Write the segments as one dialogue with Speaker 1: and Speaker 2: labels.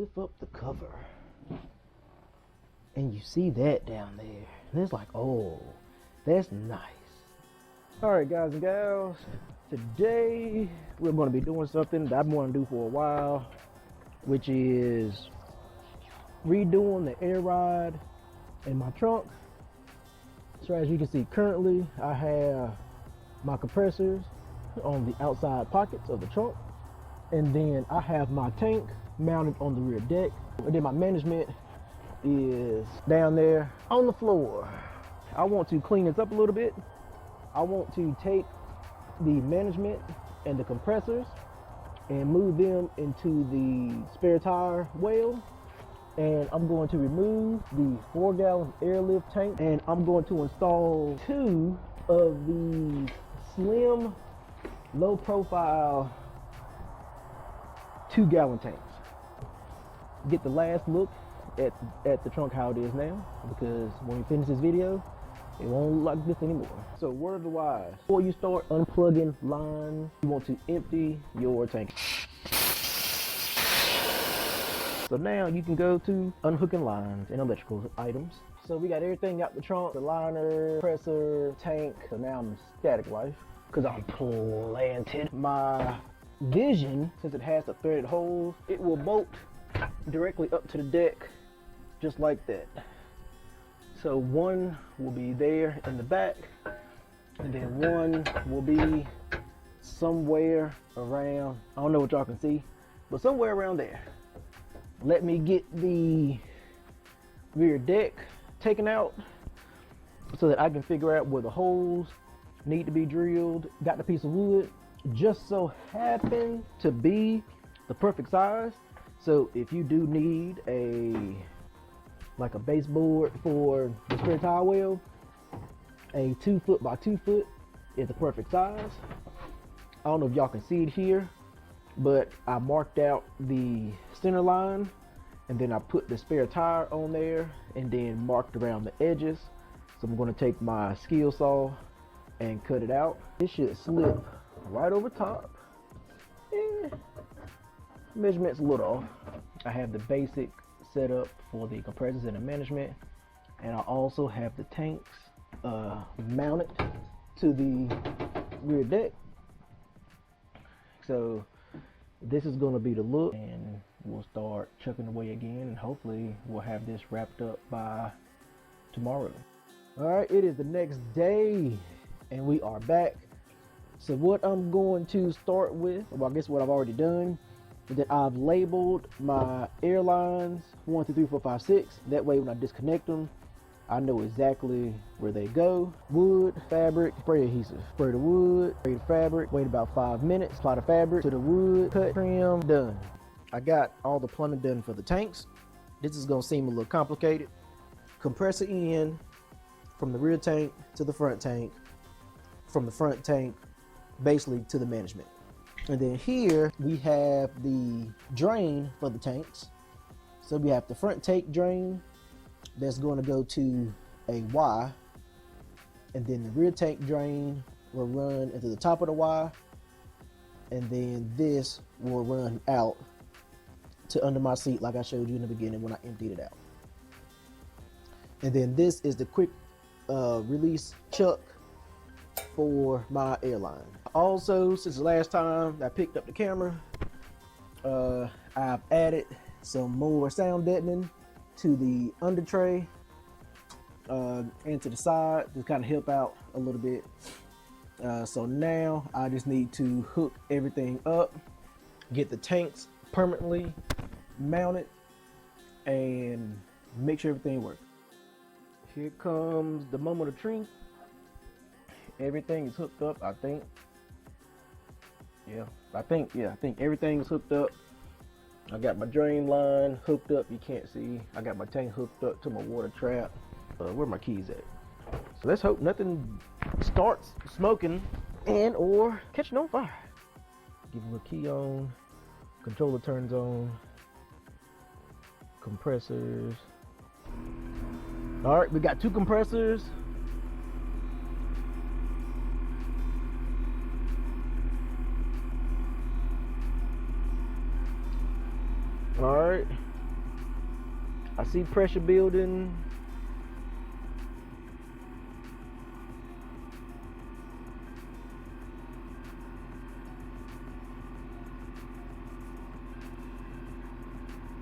Speaker 1: lift up the cover, and you see that down there, and it's like, oh, that's nice. All right, guys and gals, today we're going to be doing something that I've been wanting to do for a while, which is redoing the air ride in my trunk. So as you can see, currently I have my compressors on the outside pockets of the trunk, and then I have my tank mounted on the rear deck, and then my management is down there on the floor. I want to clean this up a little bit. I want to take the management and the compressors and move them into the spare tire well, and I'm going to remove the 4-gallon Airlift tank, and I'm going to install 2 of these slim, low profile 2-gallon tanks. Get the last look at the trunk how it is now, because when we finish this video, it won't look like this anymore. So word of the wise, before you start unplugging lines, you want to empty your tank. So now you can go to unhooking lines and electrical items. So we got everything out the trunk, the liner, compressor, tank. So now I'm in static life because I'm planted. My Vision, since it has the threaded holes, it will bolt directly up to the deck just like that. So one will be there in the back, and then one will be somewhere around, I don't know what y'all can see, but somewhere around there. Let me get the rear deck taken out so that I can figure out where the holes need to be drilled. Got the piece of wood, just so happened to be the perfect size. So if you do need like a baseboard for the spare tire well, a 2 foot by 2 foot is the perfect size. I don't know if y'all can see it here, but I marked out the center line, and then I put the spare tire on there and then marked around the edges. So I'm going to take my skill saw and cut it out. It should slip right over top. Measurement's a little off. I have the basic setup for the compressors and the management, and I also have the tanks mounted to the rear deck. So this is going to be the look, and we'll start chucking away again, and hopefully we'll have this wrapped up by tomorrow. All right, it is the next day and we are back. So what I'm going to start with, well, I guess what I've already done, is that I've labeled my airlines 1, 2, 3, 4, 5, 6. That way when I disconnect them, I know exactly where they go. Wood, fabric, spray adhesive. Spray the wood, spray the fabric, wait about 5 minutes, apply the fabric to the wood, cut, trim, done. I got all the plumbing done for the tanks. This is gonna seem a little complicated. Compressor in from the rear tank to the front tank, from the front tank basically to the management. And then here we have the drain for the tanks. So we have the front tank drain that's going to go to a Y, and then the rear tank drain will run into the top of the Y, and then this will run out to under my seat like I showed you in the beginning when I emptied it out. And then this is the quick release chuck for my airline. Also, since the last time I picked up the camera, I've added some more sound deadening to the under tray and to the side to kind of help out a little bit. So now I just need to hook everything up, get the tanks permanently mounted, and make sure everything works. Here comes the moment of truth. Everything is hooked up, I think. I think everything is hooked up. I got my drain line hooked up. You can't see. I got my tank hooked up to my water trap. Where my keys at? So let's hope nothing starts smoking and or catching on fire. Give a little key on. Controller turns on. Compressors. All right, we got 2 compressors. All right, I see pressure building.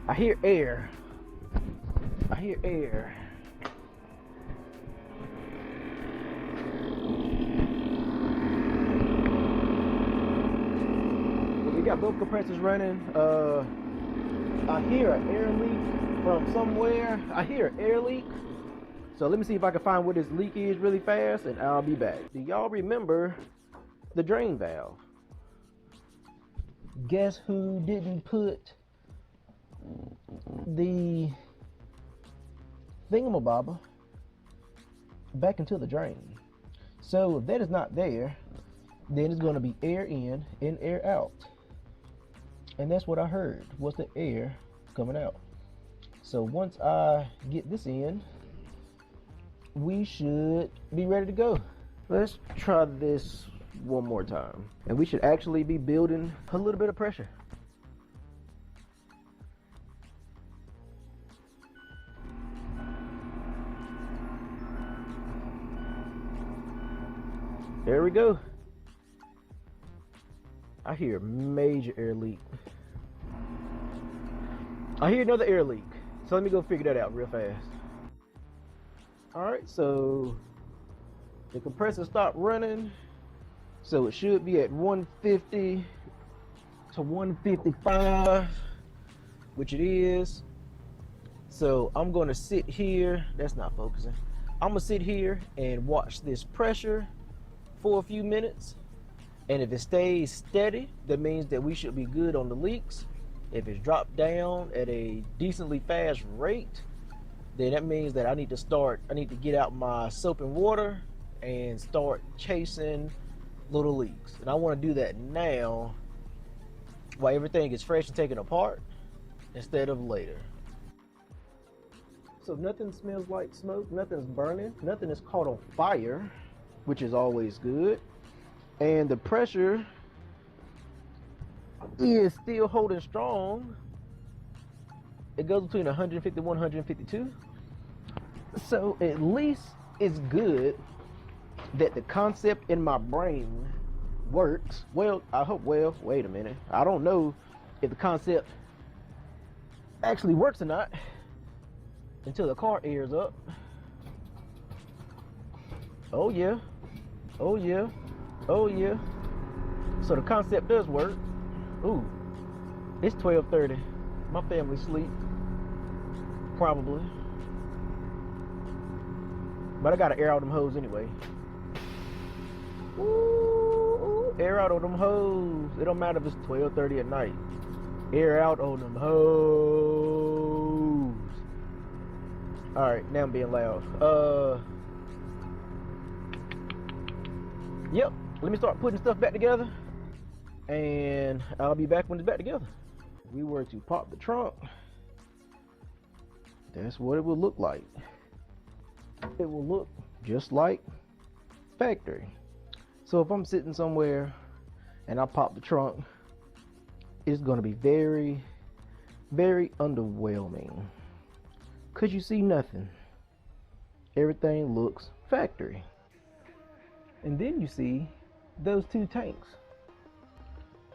Speaker 1: I hear air. I hear air. We got both compressors running. I hear an air leak from somewhere. I hear an air leak. So let me see if I can find where this leak is really fast, and I'll be back. Do y'all remember the drain valve? Guess who didn't put the thingamabobber back into the drain? So if that is not there, then it's going to be air in and air out. And that's what I heard, was the air coming out. So once I get this in, we should be ready to go. Let's try this one more time. And we should actually be building a little bit of pressure. There we go. I hear a major air leak. I hear another air leak. So let me go figure that out real fast. Alright, so the compressor stopped running. So it should be at 150 to 155, which it is. So I'm going to sit here. That's not focusing. I'm going to sit here and watch this pressure for a few minutes. And if it stays steady, that means that we should be good on the leaks. If it's dropped down at a decently fast rate, then that means that I need to get out my soap and water and start chasing little leaks. And I want to do that now while everything is fresh and taken apart instead of later. So nothing smells like smoke, nothing's burning, nothing is caught on fire, which is always good. And the pressure is still holding strong. It goes between 150 and 152. So at least it's good that the concept in my brain works. Well, I hope, well, wait a minute. I don't know if the concept actually works or not until the car airs up. Oh yeah. Oh yeah. Oh yeah. So the concept does work. Ooh, it's 12:30. My family's asleep. Probably. But I gotta air out them hose anyway. Ooh, air out on them hose. It don't matter if it's 12:30 at night. Air out on them hose. Alright, now I'm being loud. Yep. Let me start putting stuff back together, and I'll be back when it's back together. If we were to pop the trunk, that's what it would look like. It will look just like factory. So if I'm sitting somewhere and I pop the trunk, it's going to be very, very underwhelming, because you see nothing. Everything looks factory. And then you see those two tanks.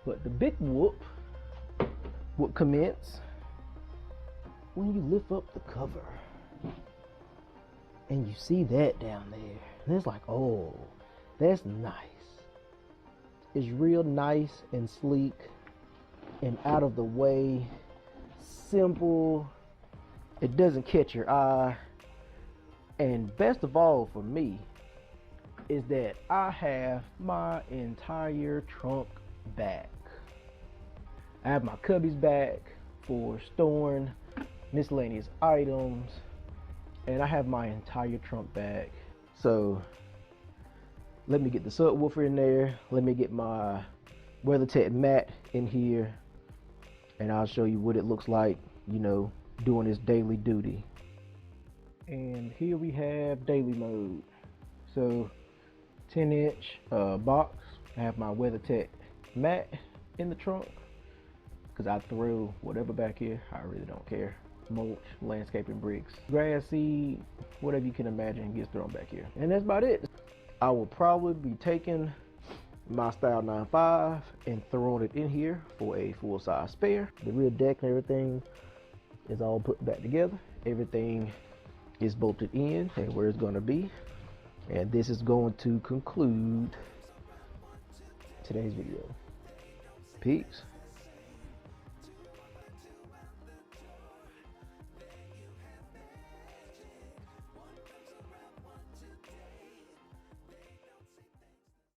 Speaker 1: But the big whoop would commence when you lift up the cover and you see that down there. And it's like, oh, that's nice. It's real nice and sleek and out of the way, simple. It doesn't catch your eye. And best of all for me is that I have my entire trunk back. I have my cubbies back for storing miscellaneous items, and I have my entire trunk back. So let me get the subwoofer in there. Let me get my WeatherTech mat in here, and I'll show you what it looks like, you know, doing its daily duty. And here we have daily mode. So 10-inch box. I have my WeatherTech mat in the trunk because I throw whatever back here. I really don't care. mulch, landscaping bricks, grass seed, whatever you can imagine gets thrown back here. And that's about it. I will probably be taking my Style 9.5 and throwing it in here for a full-size spare. The rear deck and everything is all put back together. Everything is bolted in and where it's going to be. And this is going to conclude today's video. Peace.